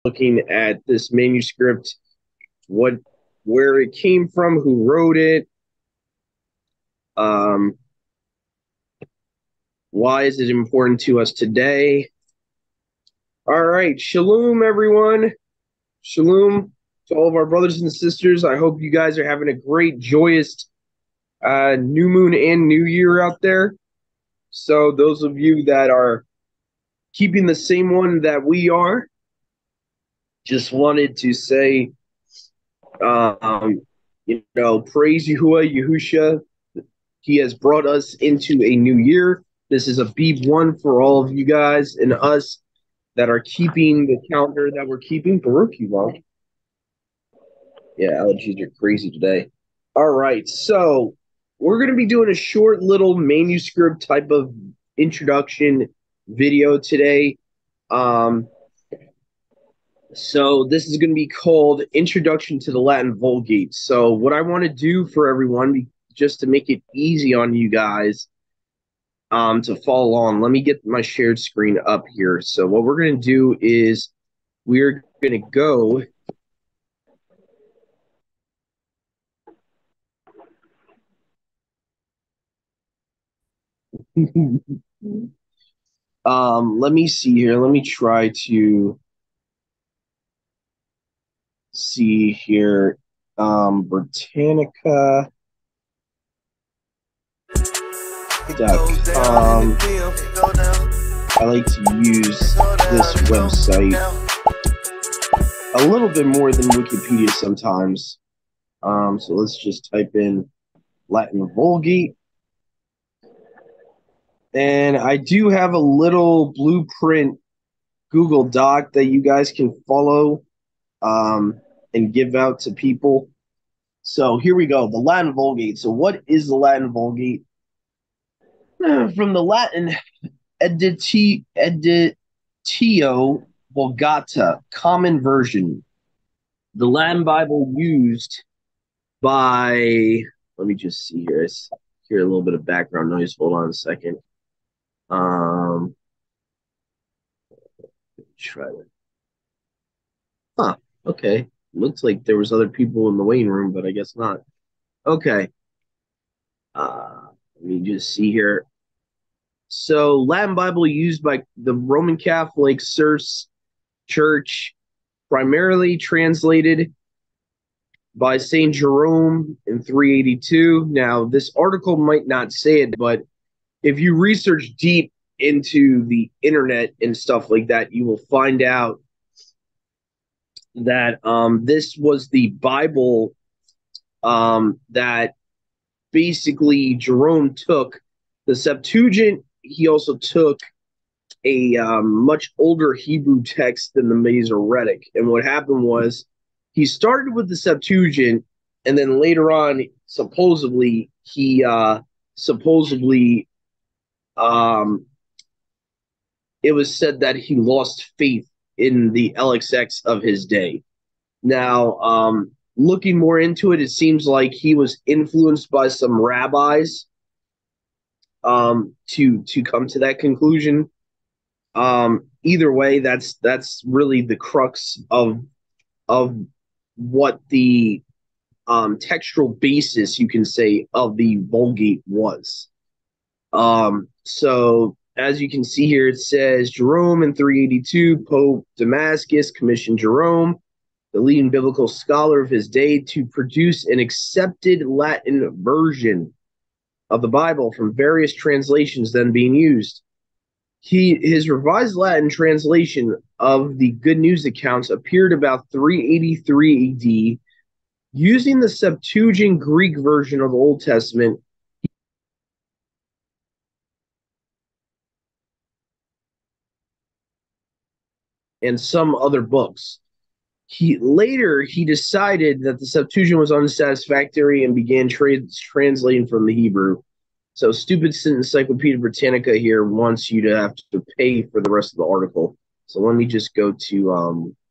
looking at this manuscript, where it came from, who wrote it, um, why is it important to us today? All right, shalom, everyone. Shalom to all of our brothers and sisters. I hope you guys are having a great, joyous new moon and new year out there. So those of you that are keeping the same one that we are, just wanted to say, um, praise Yahuwah, Yahusha. He has brought us into a new year. This is a B1 for all of you guys and us that are keeping the calendar that we're keeping. Baruch you, yeah, allergies are crazy today. All right, so we're going to be doing a short little manuscript type of introduction video today. So this is going to be called Introduction to the Latin Vulgate. So what I want to do for everyone, just to make it easy on you guys, to follow along, let me get my shared screen up here. So what we're going to do is we're going to go let me see here. Let me try to see here. Britannica.com. I like to use this website a little bit more than Wikipedia sometimes. So let's just type in Latin Vulgate. And I do have a little blueprint Google Doc that you guys can follow and give out to people. So here we go, the Latin Vulgate. So what is the Latin Vulgate? From the Latin editio Vulgata, common version, the Latin Bible used by, let me just see here. I hear a little bit of background noise. Hold on a second. Try that. Huh. Okay. Looks like there was other people in the waiting room, but I guess not. Okay. Let me just see here. So Latin Bible used by the Roman Catholic Church, primarily translated by Saint Jerome in 382. Now, this article might not say it, but if you research deep into the internet and stuff like that, you will find out that this was the Bible that basically Jerome took. The Septuagint, he also took a much older Hebrew text than the Masoretic. And what happened was he started with the Septuagint, and then later on, supposedly, um, it was said that he lost faith in the LXX of his day. Now, looking more into it, it seems like he was influenced by some rabbis to come to that conclusion. Either way, that's really the crux of what the textual basis, you can say, of the Vulgate was. So as you can see here, it says Jerome in 382, Pope Damascus commissioned Jerome, the leading biblical scholar of his day, to produce an accepted Latin version of the Bible from various translations then being used. His revised Latin translation of the Good News accounts appeared about 383 AD. Using the Septuagint Greek version of the Old Testament, and some other books. He decided that the Septuagint was unsatisfactory and began translating from the Hebrew. So Stupid Encyclopedia Britannica here wants you to have to pay for the rest of the article. So let me just go to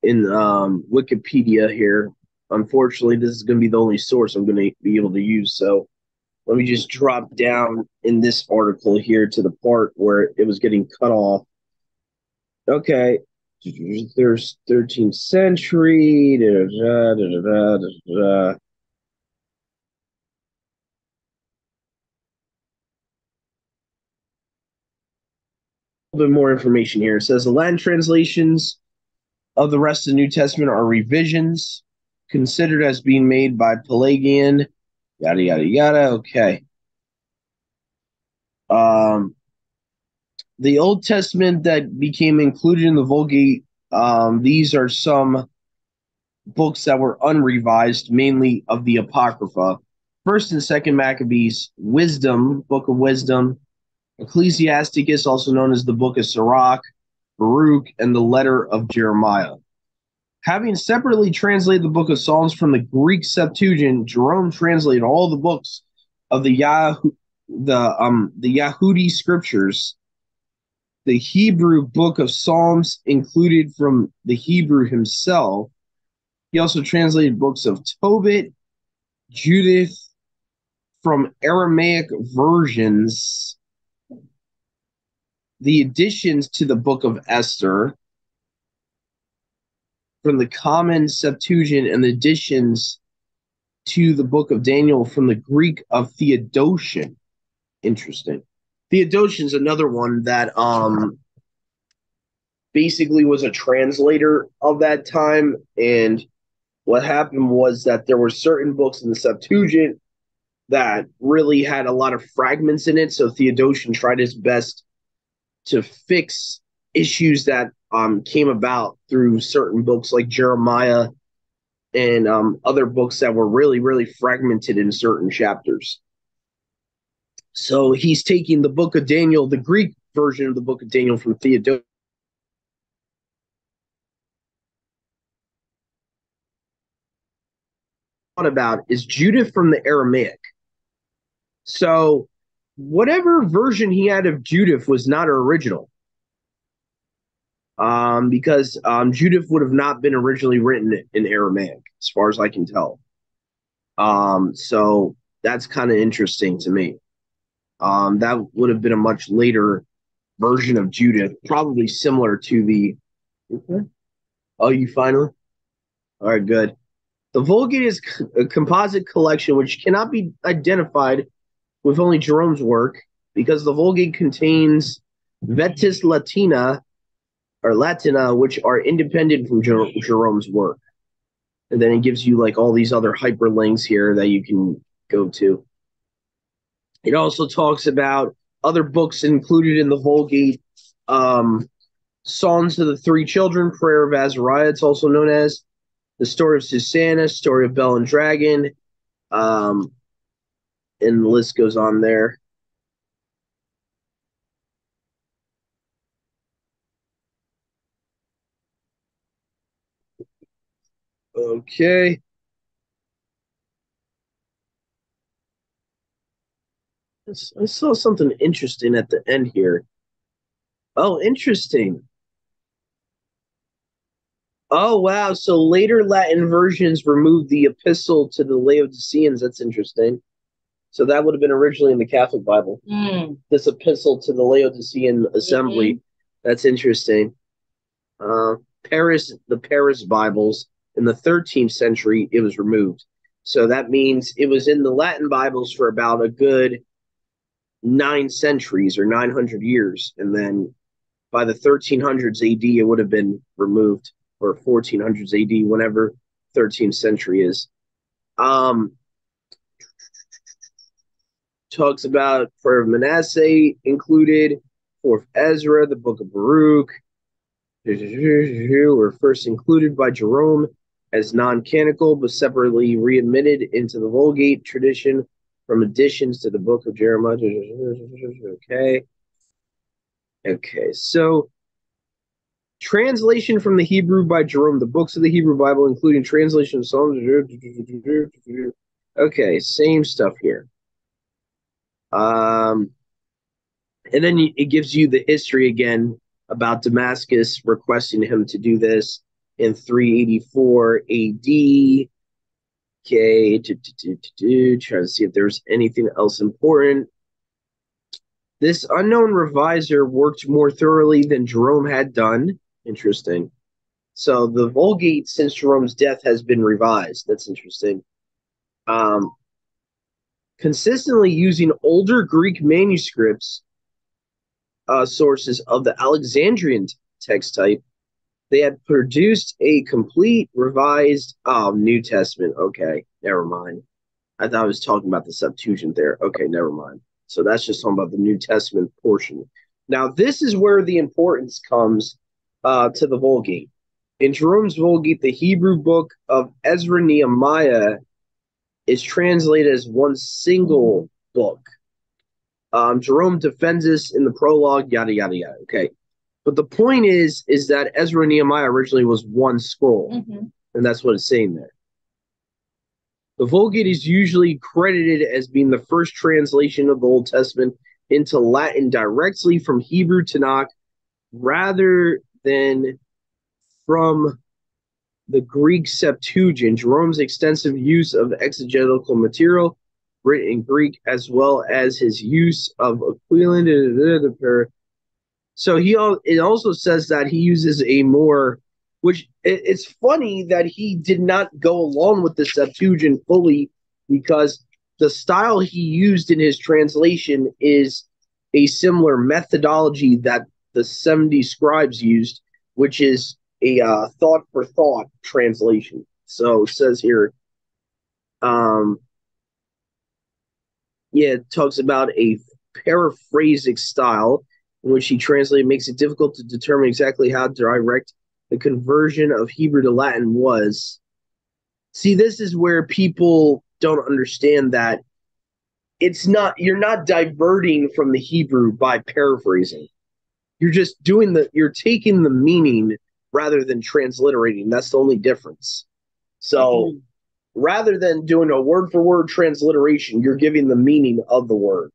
in Wikipedia here. Unfortunately, this is going to be the only source I'm going to be able to use. So Let me just drop down in this article here to the part where it was getting cut off. Okay, there's 13th century. Da, da, da, da, da, da. A little bit more information here. It says the Latin translations of the rest of the New Testament are revisions considered as being made by Pelagian. Yada yada yada. Okay. Um, the Old Testament that became included in the Vulgate. These are some books that were unrevised, mainly of the Apocrypha. First and Second Maccabees, Wisdom, Book of Wisdom, Ecclesiasticus, also known as the Book of Sirach, Baruch, and the Letter of Jeremiah. Having separately translated the Book of Psalms from the Greek Septuagint, Jerome translated all the books of the Yahudi scriptures. The Hebrew Book of Psalms included from the Hebrew himself. He also translated books of Tobit, Judith from Aramaic versions, the additions to the Book of Esther from the Common Septuagint, and the additions to the Book of Daniel from the Greek of Theodotion. Interesting. Theodotion's another one that basically was a translator of that time, and what happened was that there were certain books in the Septuagint that really had a lot of fragments in it. So Theodotion tried his best to fix issues that came about through certain books like Jeremiah and other books that were really, really fragmented in certain chapters. So he's taking the Book of Daniel, the Greek version of the Book of Daniel from Theodotion. About is Judith from the Aramaic. So whatever version he had of Judith was not original. Because Judith would have not been originally written in Aramaic, as far as I can tell. So that's kind of interesting to me. That would have been a much later version of Judith, probably similar to the. Okay. Oh, you finally? All right, good. The Vulgate is a composite collection which cannot be identified with only Jerome's work because the Vulgate contains Vetus Latina or Latina, which are independent from Jerome's work. And then it gives you like all these other hyperlinks here that you can go to. It also talks about other books included in the Vulgate, Songs of the Three Children, Prayer of Azariah, it's also known as, the story of Susanna, story of Bell and Dragon, and the list goes on there. Okay. I saw something interesting at the end here. Oh, interesting. Oh, wow. So later Latin versions removed the epistle to the Laodiceans. That's interesting. So that would have been originally in the Catholic Bible. This epistle to the Laodicean assembly. Mm-hmm. That's interesting. The Paris Bibles in the 13th century, it was removed. So that means it was in the Latin Bibles for about a good 9 centuries or 900 years. And then by the 1300s AD, it would have been removed, or 1400s AD, whenever 13th century is. Talks about Prayer of Manasseh included, Fourth Ezra, the Book of Baruch, were first included by Jerome as non-canonical, but separately readmitted into the Vulgate tradition from additions to the Book of Jeremiah. Okay, so translation from the Hebrew by Jerome, the books of the Hebrew Bible, including translation of Psalms. Okay, same stuff here. And then it gives you the history again about Damascus requesting him to do this in 384 AD. Okay, trying to see if there's anything else important. This unknown reviser worked more thoroughly than Jerome had done. Interesting. So the Vulgate since Jerome's death has been revised. That's interesting. Um, consistently using older Greek manuscripts sources of the Alexandrian text type, they had produced a complete revised New Testament. Okay, never mind. I thought I was talking about the Septuagint there. Okay, never mind. So that's just talking about the New Testament portion. Now, this is where the importance comes to the Vulgate. In Jerome's Vulgate, the Hebrew book of Ezra Nehemiah is translated as one single book. Jerome defends this in the prologue, yada, yada, yada. Okay. But the point is that Ezra Nehemiah originally was one scroll, and that's what it's saying there. The Vulgate is usually credited as being the first translation of the Old Testament into Latin directly from Hebrew Tanakh rather than from the Greek Septuagint. Jerome's extensive use of exegetical material written in Greek, as well as his use of equivalent. So it also says that he uses a more, which it's funny that he did not go along with the Septuagint fully, because the style he used in his translation is a similar methodology that the 70 scribes used, which is a thought for thought translation. So it says here, it talks about a paraphrasic style in which he translated makes it difficult to determine exactly how direct the conversion of Hebrew to Latin was. See, this is where people don't understand that you're not diverting from the Hebrew by paraphrasing. You're taking the meaning rather than transliterating. That's the only difference. So rather than doing a word for word transliteration, you're giving the meaning of the word.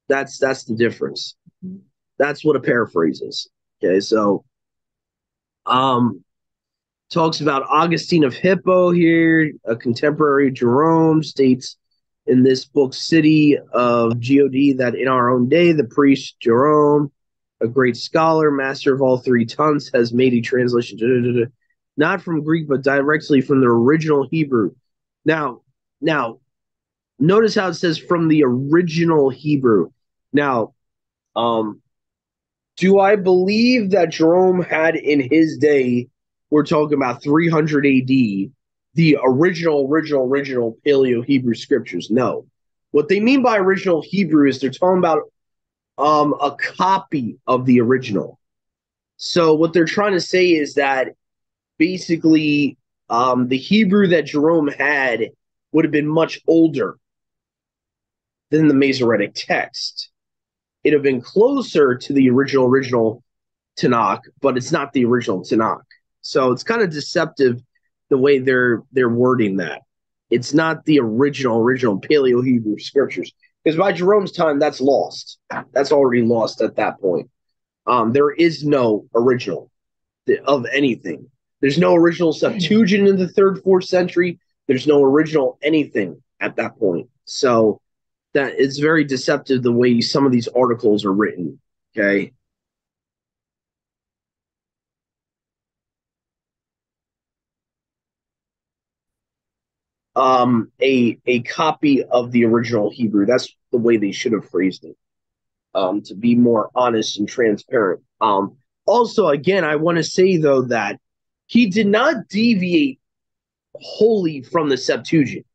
That's the difference. That's what a paraphrase is. Okay, so talks about Augustine of Hippo here, a contemporary Jerome, states in this book, City of God, that in our own day, the priest Jerome, a great scholar, master of all three tongues, has made a translation, not from Greek, but directly from the original Hebrew. Now, notice how it says from the original Hebrew. Now, do I believe that Jerome had in his day, we're talking about 300 AD, the original Paleo Hebrew scriptures? No. What they mean by original Hebrew is they're talking about a copy of the original. So what they're trying to say is that basically the Hebrew that Jerome had would have been much older than the Masoretic text. It'd have been closer to the original Tanakh, but it's not the original Tanakh. So it's kind of deceptive the way they're wording that. It's not the original Paleo Hebrew scriptures, because by Jerome's time, that's lost. That's already lost at that point. There is no original of anything. There's no original Septuagint in the 3rd, 4th century. There's no original anything at that point. So that it's very deceptive the way some of these articles are written. Okay. A copy of the original Hebrew. That's the way they should have phrased it. To be more honest and transparent. Also, again, I want to say though that he did not deviate wholly from the Septuagint.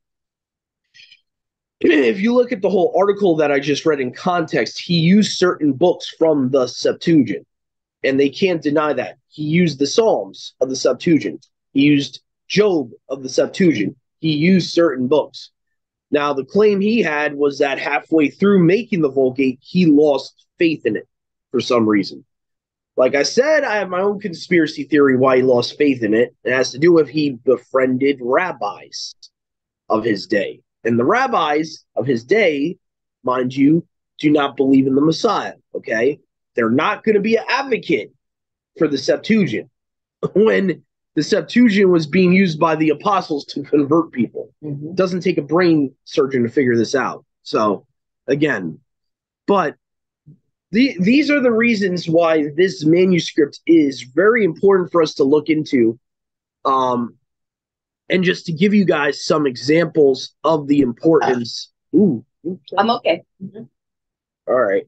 If you look at the whole article that I just read in context, he used certain books from the Septuagint, and they can't deny that. He used the Psalms of the Septuagint. He used Job of the Septuagint. He used certain books. Now, the claim he had was that halfway through making the Vulgate, he lost faith in it for some reason. Like I said, I have my own conspiracy theory why he lost faith in it. It has to do with he befriended rabbis of his day. And the rabbis of his day, mind you, do not believe in the Messiah, okay? They're not going to be an advocate for the Septuagint when the Septuagint was being used by the apostles to convert people. Mm-hmm. It doesn't take a brain surgeon to figure this out. So, again, but these are the reasons why this manuscript is very important for us to look into. And just to give you guys some examples of the importance. Ooh. I'm okay. Mm-hmm. All right.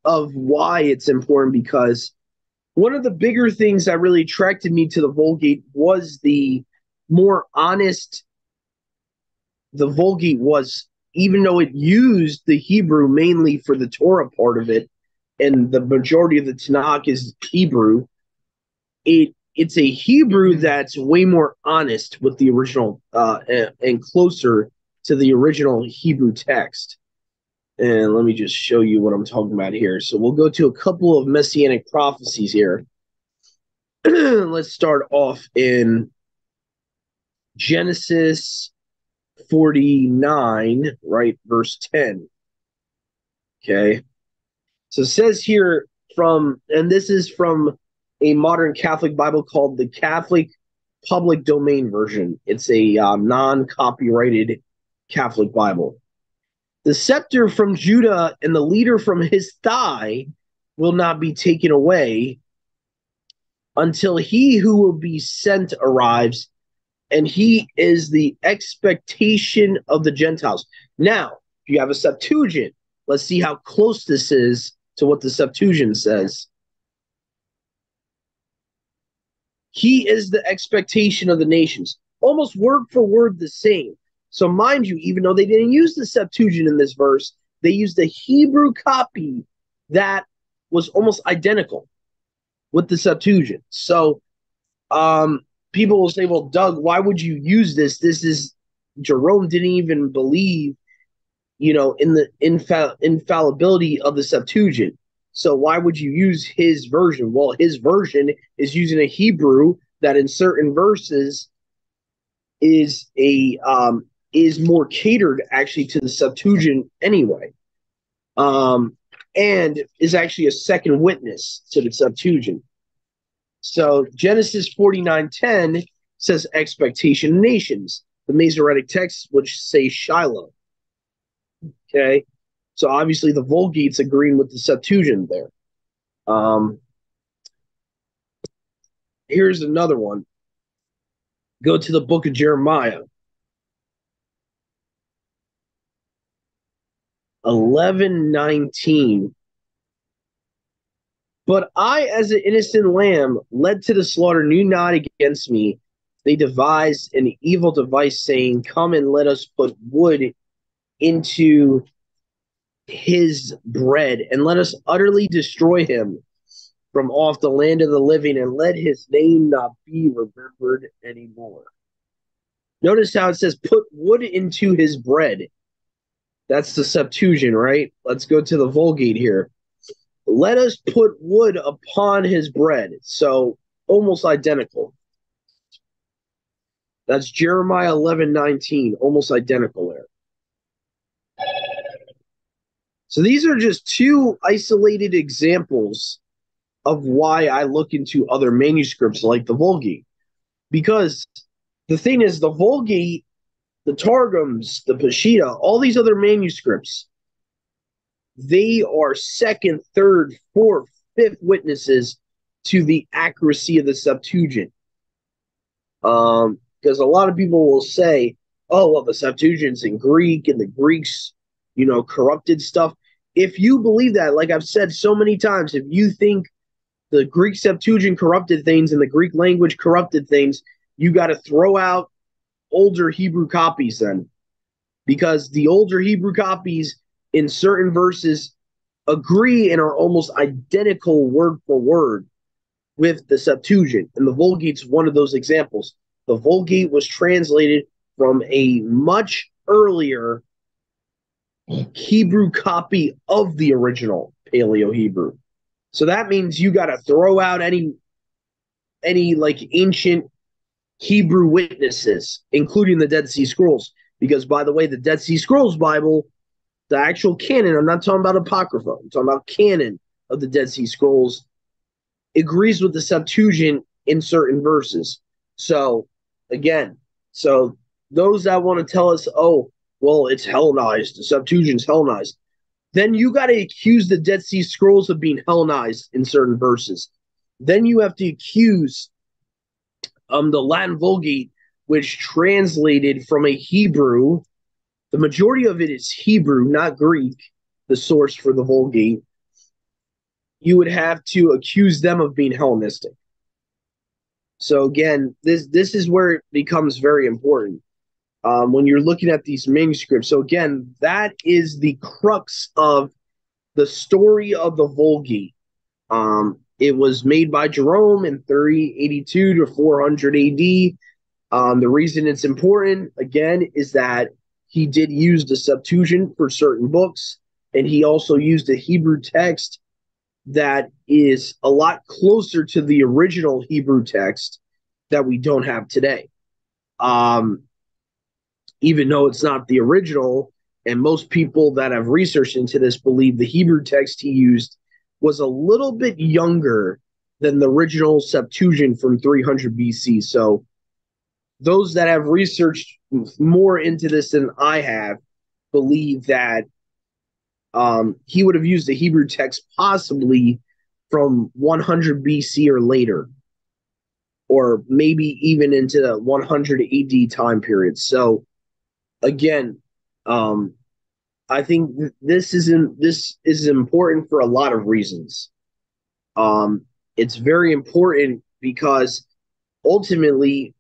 of why it's important, because one of the bigger things that really attracted me to the Vulgate was the more honest the Vulgate was, even though it used the Hebrew mainly for the Torah part of it, and the majority of the Tanakh is Hebrew, it's a Hebrew that's way more honest with the original and closer to the original Hebrew text. And let me just show you what I'm talking about here. So we'll go to a couple of messianic prophecies here. Let's start off in Genesis 49, right, verse 10. Okay. So it says here and this is from a modern Catholic Bible called the Catholic Public Domain Version. It's a non-copyrighted Catholic Bible. The scepter from Judah and the leader from his thigh will not be taken away until he who will be sent arrives, and he is the expectation of the Gentiles. Now, if you have a Septuagint, let's see how close this is to what the Septuagint says. He is the expectation of the nations. Almost word for word the same. So mind you, even though they didn't use the Septuagint in this verse, they used a Hebrew copy that was almost identical with the Septuagint. So people will say, well, Doug, why would you use this? Jerome didn't even believe, in the infallibility of the Septuagint. So why would you use his version? Well, his version is using a Hebrew that in certain verses is more catered actually to the Septuagint anyway, and is actually a second witness to the Septuagint. So Genesis 49:10 says expectation of nations. The Masoretic texts which say Shiloh. Okay, so obviously the Vulgate's agreeing with the Septuagint there. Here's another one. Go to the book of Jeremiah. 11:19. But I, as an innocent lamb, led to the slaughter, knew not against me. They devised an evil device, saying, come and let us put wood into his bread, and let us utterly destroy him from off the land of the living, and let his name not be remembered anymore. Notice how it says, put wood into his bread. That's the Septuagint, right? Let's go to the Vulgate here. Let us put wood upon his bread. So almost identical. That's Jeremiah 11:19, almost identical there. So these are just two isolated examples of why I look into other manuscripts like the Vulgate. Because the thing is, the Vulgate, the Targums, the Peshitta, all these other manuscripts, they are second, third, fourth, fifth witnesses to the accuracy of the Septuagint. Because a lot of people will say, oh, well, the Septuagint's in Greek and the Greeks, corrupted stuff. If you believe that, like I've said so many times, if you think the Greek Septuagint corrupted things and the Greek language corrupted things, you got to throw out older Hebrew copies then. Because the older Hebrew copies in certain verses agree and are almost identical word for word with the Septuagint. And the Vulgate's one of those examples. The Vulgate was translated from a much earlier Hebrew copy of the original Paleo-Hebrew. So that means you got to throw out any like ancient Hebrew witnesses, including the Dead Sea Scrolls. Because, by the way, the Dead Sea Scrolls Bible, the actual canon, I'm not talking about Apocrypha, I'm talking about canon of the Dead Sea Scrolls, agrees with the Septuagint in certain verses. So again, so those that want to tell us, oh, well, it's Hellenized, the Septuagint's Hellenized, then you got to accuse the Dead Sea Scrolls of being Hellenized in certain verses. Then you have to accuse the Latin Vulgate, which translated from a Hebrew. The majority of it is Hebrew, not Greek, the source for the Vulgate. You would have to accuse them of being Hellenistic. So again, this is where it becomes very important when you're looking at these manuscripts. So again, that is the crux of the story of the Vulgate. It was made by Jerome in 382 to 400 AD. The reason it's important, again, is that he did use the Septuagint for certain books, and he also used a Hebrew text that is a lot closer to the original Hebrew text that we don't have today. Um, Even though it's not the original, and most people that have researched into this believe the Hebrew text he used was a little bit younger than the original Septuagint from 300 BC. So those that have researched more into this than I have believe that he would have used the Hebrew text possibly from 100 BC or later, or maybe even into the 100 AD time period. So again, I think this is important for a lot of reasons. It's very important because ultimately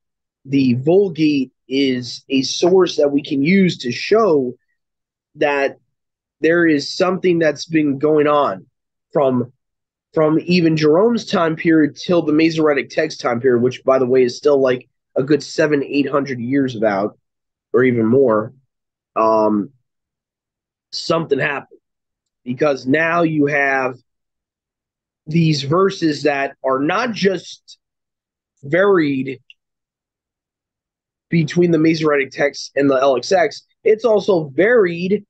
the Vulgate is a source that we can use to show that there is something that's been going on from even Jerome's time period till the Masoretic text time period, which by the way is still like a good 700-800 years about, or even more. Um, Something happened because now you have these verses that are not just varied between the Masoretic text and the LXX, it's also varied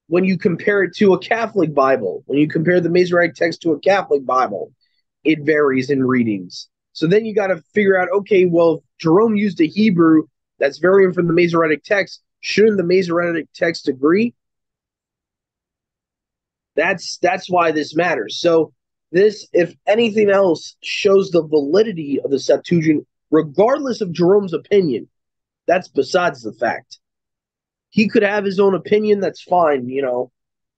when you compare it to a Catholic Bible. When you compare the Masoretic text to a Catholic Bible, it varies in readings. So then you got to figure out, okay, well, Jerome used a Hebrew that's varying from the Masoretic text. Shouldn't the Masoretic text agree? That's why this matters. So this, if anything else, shows the validity of the Septuagint, regardless of Jerome's opinion. That's besides the fact. He could have his own opinion. That's fine.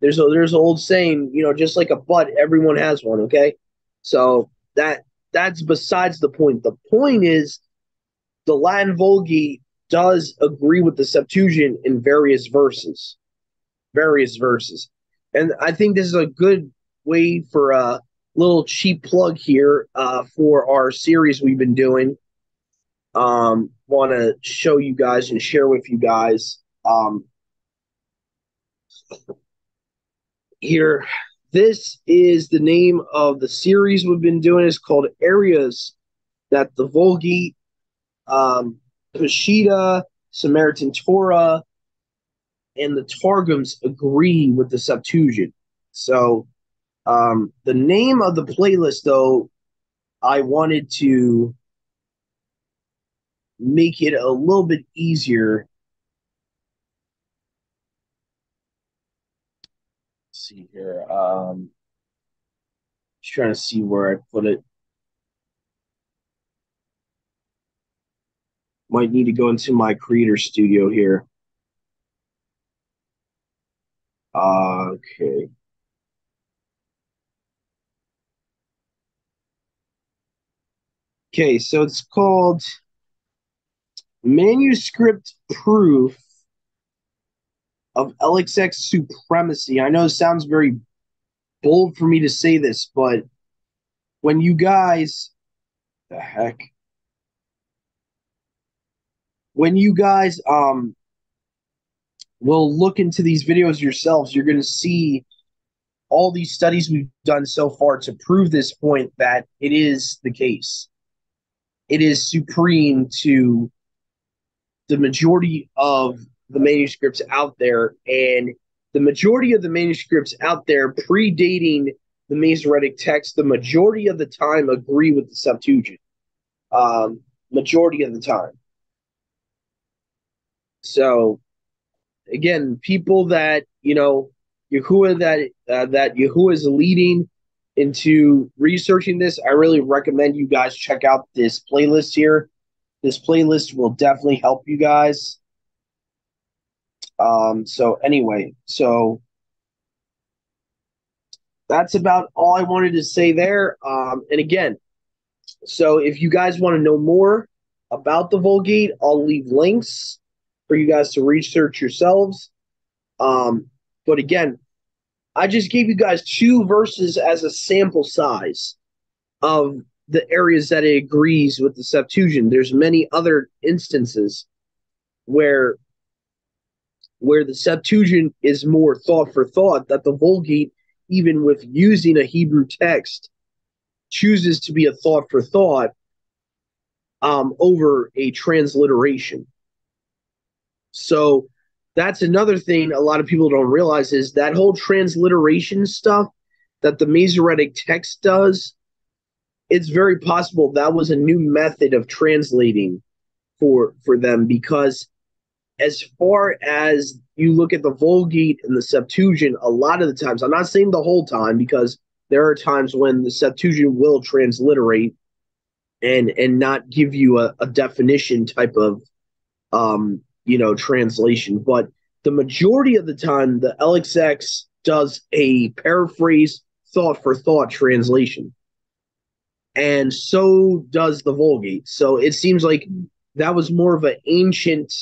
There's an old saying. Just like a butt, everyone has one. Okay, so that's besides the point. The point is the Latin Vulgate does agree with the Septuagint in various verses. Various verses. And I think this is a good way for a little cheap plug here for our series we've been doing. Want to show you guys and share with you guys here. This is the name of the series we've been doing. It's called Areas That the Vulgate, Peshitta, Samaritan Torah, and the Targums agree with the Septuagint. So the name of the playlist, though, I wanted to make it a little bit easier. Let's see here. Just trying to see where I put it. Might need to go into my creator studio here. Okay. Okay, so it's called Manuscript Proof of LXX Supremacy. I know it sounds very bold for me to say this, but when you guys, the heck, when you guys will look into these videos yourselves, you're going to see all these studies we've done so far to prove this point that it is the case. It is supreme to the majority of the manuscripts out there, and the majority of the manuscripts out there predating the Masoretic text, the majority of the time agree with the Septuagint. Majority of the time. So again, people that Yahuwah that Yahuwah is leading into researching this, I really recommend you guys check out this playlist here. This playlist will definitely help you guys. So anyway, so that's about all I wanted to say there. And again, so if you guys want to know more about the Vulgate, I'll leave links for you guys to research yourselves. But again, I just gave you guys 2 verses as a sample size of the areas that it agrees with the Septuagint. There's many other instances where the Septuagint is more thought for thought, that the Vulgate, even with using a Hebrew text, chooses to be a thought for thought over a transliteration. So that's another thing a lot of people don't realize, is that whole transliteration stuff that the Masoretic text does. It's very possible that was a new method of translating for them, because as far as you look at the Vulgate and the Septuagint, a lot of the times, I'm not saying the whole time, because there are times when the Septuagint will transliterate and not give you a definition type of translation. But the majority of the time, the LXX does a paraphrase thought for thought translation. And so does the Vulgate. So it seems like that was more of an ancient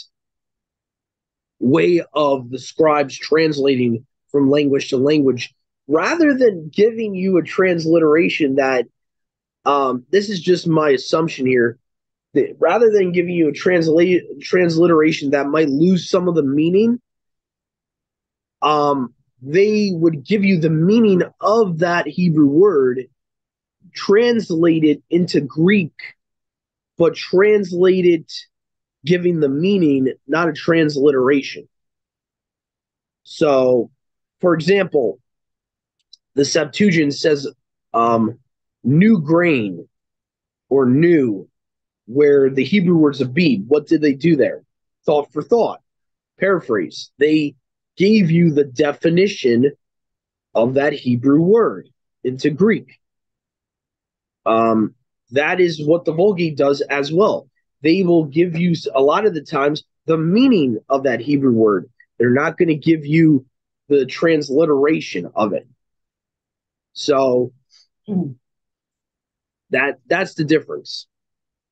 way of the scribes translating from language to language, rather than giving you a transliteration that, this is just my assumption here, that rather than giving you a transliteration that might lose some of the meaning, they would give you the meaning of that Hebrew word, translate it into Greek, but translate it giving the meaning, not a transliteration. So, for example, the Septuagint says new grain or new, where the Hebrew word's abib. What did they do there? Thought for thought. Paraphrase. They gave you the definition of that Hebrew word into Greek. That is what the Vulgate does as well. They will give you, a lot of the times, the meaning of that Hebrew word. They're not going to give you the transliteration of it. So that's the difference.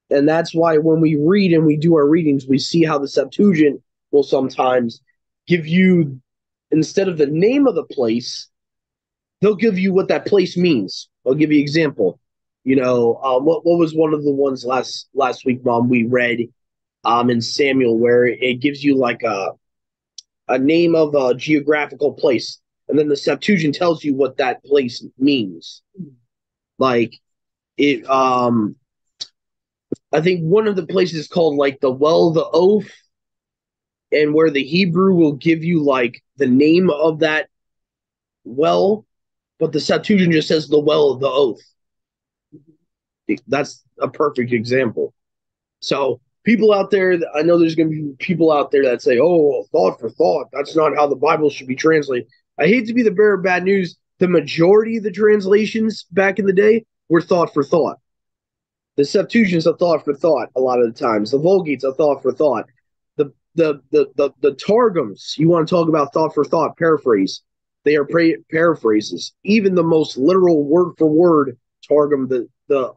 And that's why when we read and we do our readings, we see how the Septuagint will sometimes give you, instead of the name of the place, they'll give you what that place means. I'll give you an example. What was one of the ones last week, Mom, we read in Samuel, where it gives you like a name of a geographical place, and then the Septuagint tells you what that place means. Like it, I think one of the places is called like the Well of the Oath, and where the Hebrew will give you like the name of that well, but the Septuagint just says the Well of the Oath. That's a perfect example. So people out there, I know there's going to be people out there that say, oh, thought for thought, that's not how the Bible should be translated. I hate to be the bearer of bad news. The majority of the translations back in the day were thought for thought. The Septuagint's a thought for thought a lot of the times. The Vulgate's a thought for thought. The Targums, you want to talk about thought for thought, paraphrase. They are paraphrases. Even the most literal word for word Targum, the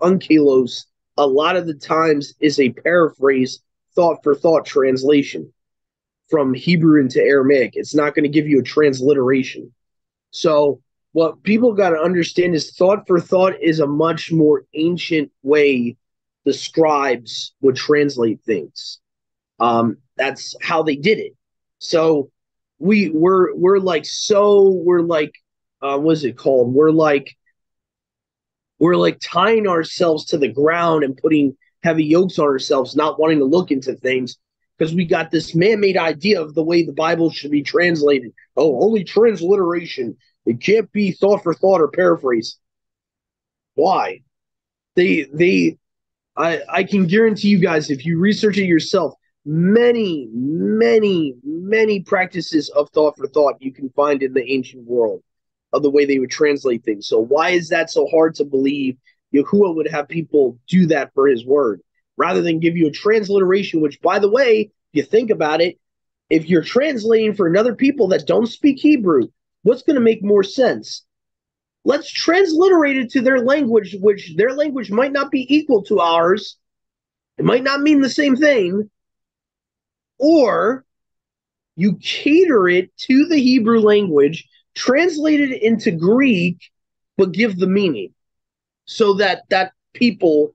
Unkelos, a lot of the times is a paraphrase, thought for thought translation from Hebrew into Aramaic. It's not going to give you a transliteration. So what people got to understand is thought for thought is a much more ancient way the scribes would translate things. That's how they did it. So we're like what's it called? We're like tying ourselves to the ground and putting heavy yokes on ourselves, not wanting to look into things, because we got this man-made idea of the way the Bible should be translated. Oh, only transliteration. It can't be thought for thought or paraphrase. Why? They I can guarantee you guys, if you research it yourself, many practices of thought for thought you can find in the ancient world of the way they would translate things. So why is that so hard to believe Yahuwah would have people do that for his word rather than give you a transliteration, which, by the way, if you think about it, if you're translating for another people that don't speak Hebrew, what's going to make more sense? Let's transliterate it to their language, which their language might not be equal to ours. It might not mean the same thing. Or you cater it to the Hebrew language, translate it into Greek, but give the meaning so that people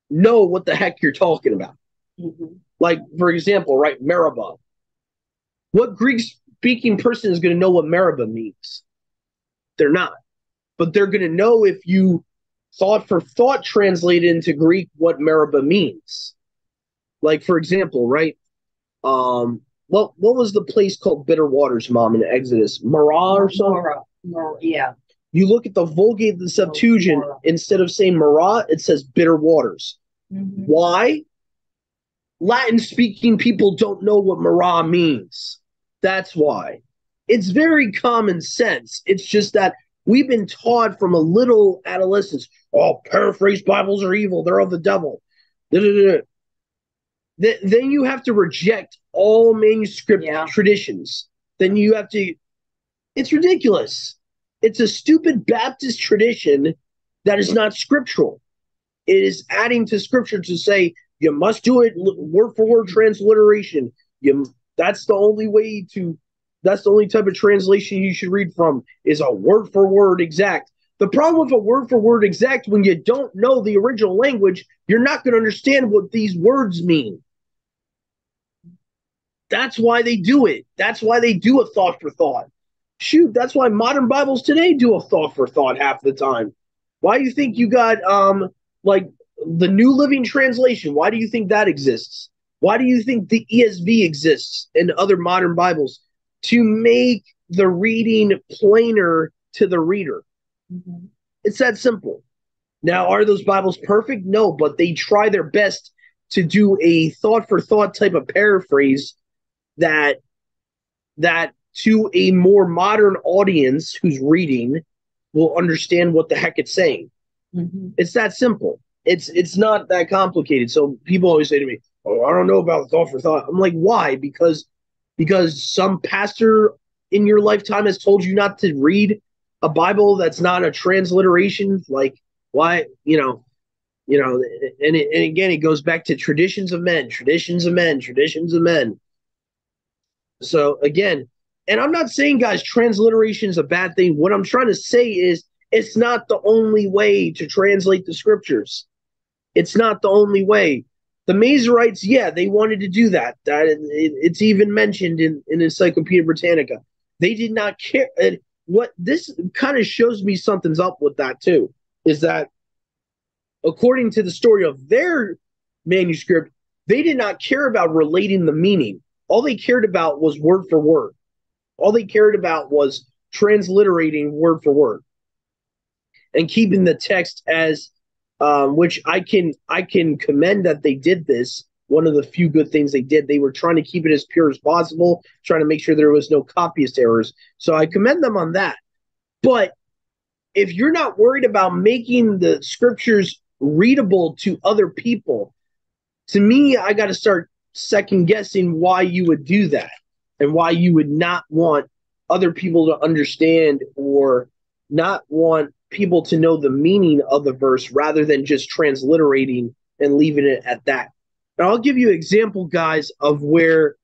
know what the heck you're talking about. Mm-hmm. Like, for example, right, Meribah. What Greek speaking person is going to know what Meribah means? They're not. But they're going to know if you thought for thought translate into Greek what Meribah means. Like, for example, right? What was the place called Bitter Waters, Mom, in Exodus? Marah or something? Yeah. You look at the Vulgate, the Septuagint, instead of saying Marah, it says Bitter Waters. Mm-hmm. Why? Latin speaking people don't know what Marah means. That's why. It's very common sense. It's just that we've been taught from a little adolescence, oh, paraphrase Bibles are evil, they're of the devil. Then you have to reject all manuscript traditions. Then you have to, it's ridiculous. It's a stupid Baptist tradition that is not scriptural. It is adding to scripture to say, you must do it word for word transliteration. That's the only way to, that's the only type of translation you should read from is a word for word exact. The problem with a word for word exact, when you don't know the original language, you're not going to understand what these words mean. That's why they do it. That's why they do a thought for thought. Shoot, that's why modern Bibles today do a thought for thought half the time. Why do you think you got like the New Living Translation? Why do you think that exists? Why do you think the ESV exists in other modern Bibles? To make the reading plainer to the reader. Mm-hmm. It's that simple. Now, are those Bibles perfect? No, but they try their best to do a thought for thought type of paraphrase that to a more modern audience who's reading will understand what the heck it's saying. Mm-hmm. It's that simple. It's not that complicated. So people always say to me, "Oh, I don't know about thought for thought." I'm like, "Why?" Because some pastor in your lifetime has told you not to read a Bible that's not a transliteration. Like, why? And again, it goes back to traditions of men, traditions of men, traditions of men. So again, and I'm not saying, guys, transliteration is a bad thing. What I'm trying to say is it's not the only way to translate the scriptures. It's not the only way. The Masorites, yeah, they wanted to do that. It's even mentioned in Encyclopedia Britannica. They did not care. And what this kind of shows me something's up with that too, is that according to the story of their manuscript, they did not care about relating the meaning. All they cared about was word for word. All they cared about was transliterating word for word and keeping the text as, which I can commend that they did this. One of the few good things they did, they were trying to keep it as pure as possible, trying to make sure there was no copyist errors. So I commend them on that. But if you're not worried about making the scriptures readable to other people, to me, I got to start second guessing why you would do that and why you would not want other people to understand or not want people to know the meaning of the verse rather than just transliterating and leaving it at that. And I'll give you an example, guys, of where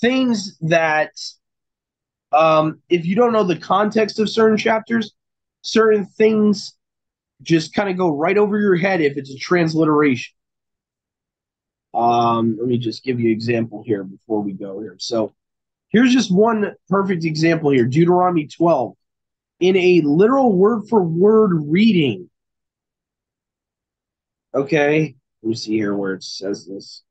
things that, if you don't know the context of certain chapters, certain things just kind of go right over your head if it's a transliteration. Let me just give you an example here before we go here. So here's just one perfect example here. Deuteronomy 12. In a literal word for word reading. Okay. Let me see here where it says this.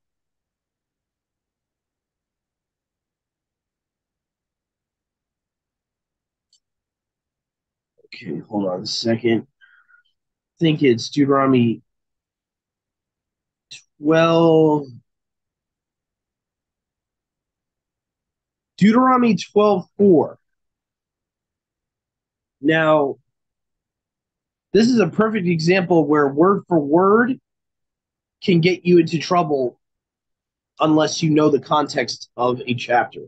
Okay, hold on a second. I think it's Deuteronomy 12. Deuteronomy 12:4. Now, this is a perfect example where word for word can get you into trouble unless you know the context of a chapter.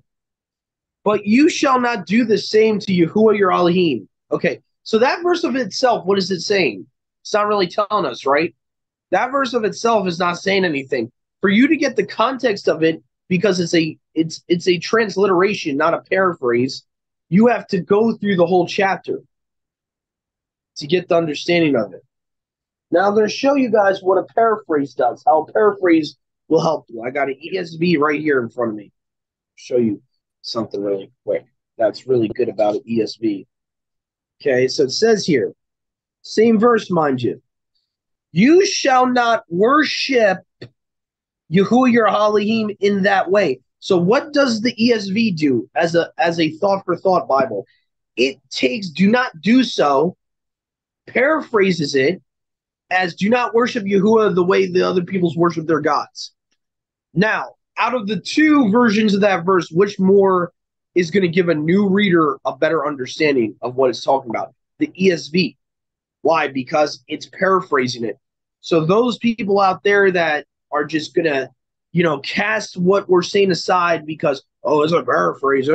But you shall not do the same to Yahuwah your Elohim. Okay, so that verse of itself, what is it saying? It's not really telling us, right? That verse of itself is not saying anything. For you to get the context of it, because it's a transliteration, not a paraphrase, you have to go through the whole chapter to get the understanding of it. Now I'm going to show you guys what a paraphrase does, how a paraphrase will help you. I got an ESV right here in front of me. Show you something really quick that's really good about an ESV. Okay, so it says here, same verse, mind you. You shall not worship Yahuwah your Elohim in that way. So what does the ESV do as a thought for thought Bible? It takes do not do so, paraphrases it as do not worship Yahuwah the way the other peoples worship their gods. Now, out of the two versions of that verse, which more is going to give a new reader a better understanding of what it's talking about? The ESV. Why? Because it's paraphrasing it. So those people out there that are just going to, cast what we're saying aside because, oh, it's a paraphrase.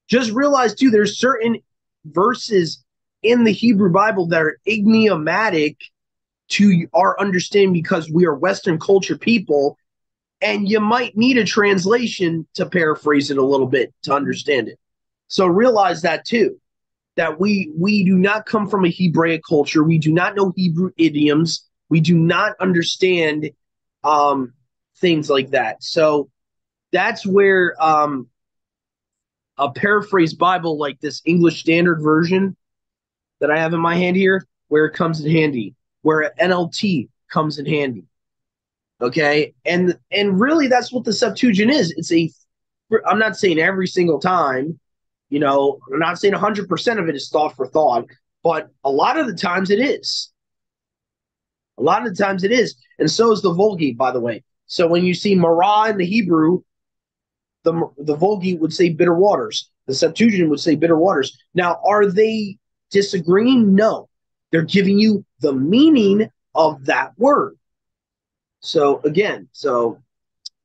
Just realize, too, there's certain verses in the Hebrew Bible that are idiomatic to our understanding because we are Western culture people, and you might need a translation to paraphrase it a little bit to understand it. So realize that too, that we do not come from a Hebraic culture. We do not know Hebrew idioms. We do not understand things like that. So that's where a paraphrased Bible like this English Standard Version that I have in my hand here, where it comes in handy, where an NLT comes in handy. Okay, and really that's what the Septuagint is. I'm not saying every single time, I'm not saying 100% of it is thought for thought, but a lot of the times it is. A lot of the times it is, and so is the Vulgate, by the way. So when you see Marah in the Hebrew, the Vulgate would say bitter waters. The Septuagint would say bitter waters. Now, are they disagreeing? No, they're giving you the meaning of that word. So again,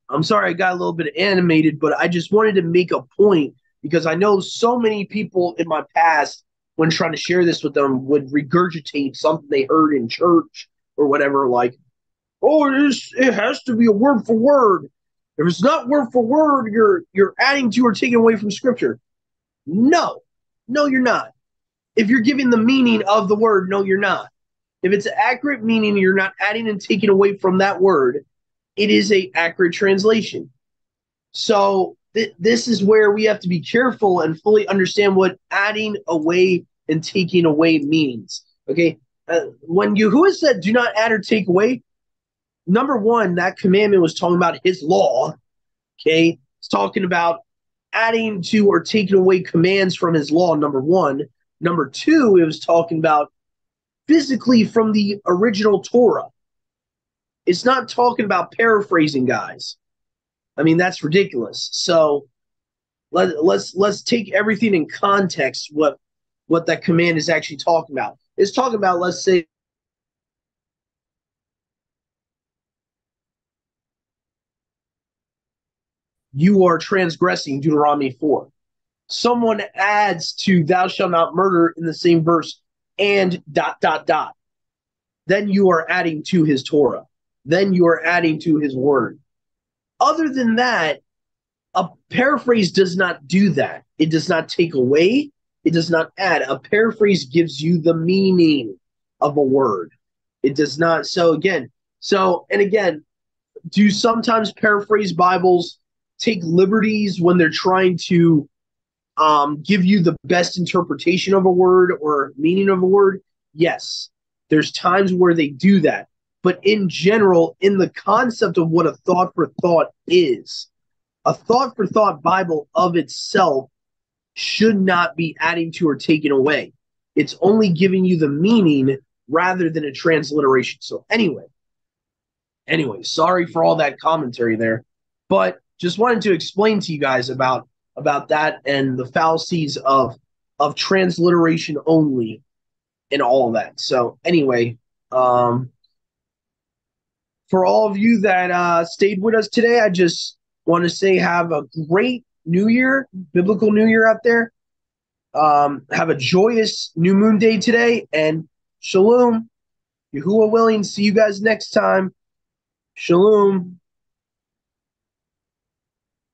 I'm sorry I got a little bit animated, but I just wanted to make a point because I know so many people in my past, when trying to share this with them, would regurgitate something they heard in church or whatever, like, oh, it has to be a word for word. If it's not word for word, you're adding to or taking away from scripture. No, you're not. If you're giving the meaning of the word, no, you're not. If it's an accurate meaning, you're not adding and taking away from that word, it is an accurate translation. So this is where we have to be careful and fully understand what adding away and taking away means. Okay, when Yahuwah said, do not add or take away, number one, that commandment was talking about his law. Okay, it's talking about adding to or taking away commands from his law, number one. Number two, it was talking about physically from the original Torah. It's not talking about paraphrasing, guys. I mean, that's ridiculous. So let's take everything in context. What that command is actually talking about. It's talking about, let's say, you are transgressing Deuteronomy 4. Someone adds to thou shalt not murder in the same verse and ... Then you are adding to his Torah. Then you are adding to his word. Other than that, a paraphrase does not do that. It does not take away. It does not add. A paraphrase gives you the meaning of a word. It does not. And again, do sometimes paraphrase Bibles take liberties when they're trying to give you the best interpretation of a word or meaning of a word? Yes. There's times where they do that. But in general, in the concept of what a thought for thought is, a thought for thought Bible of itself should not be adding to or taking away. It's only giving you the meaning rather than a transliteration. So anyway, sorry for all that commentary there, but just wanted to explain to you guys about that and the fallacies of transliteration only and all of that. So anyway, um, for all of you that stayed with us today, I just want to say have a great New Year, biblical New Year out there. Have a joyous new moon day today, and shalom. Yahuwah willing, see you guys next time. Shalom.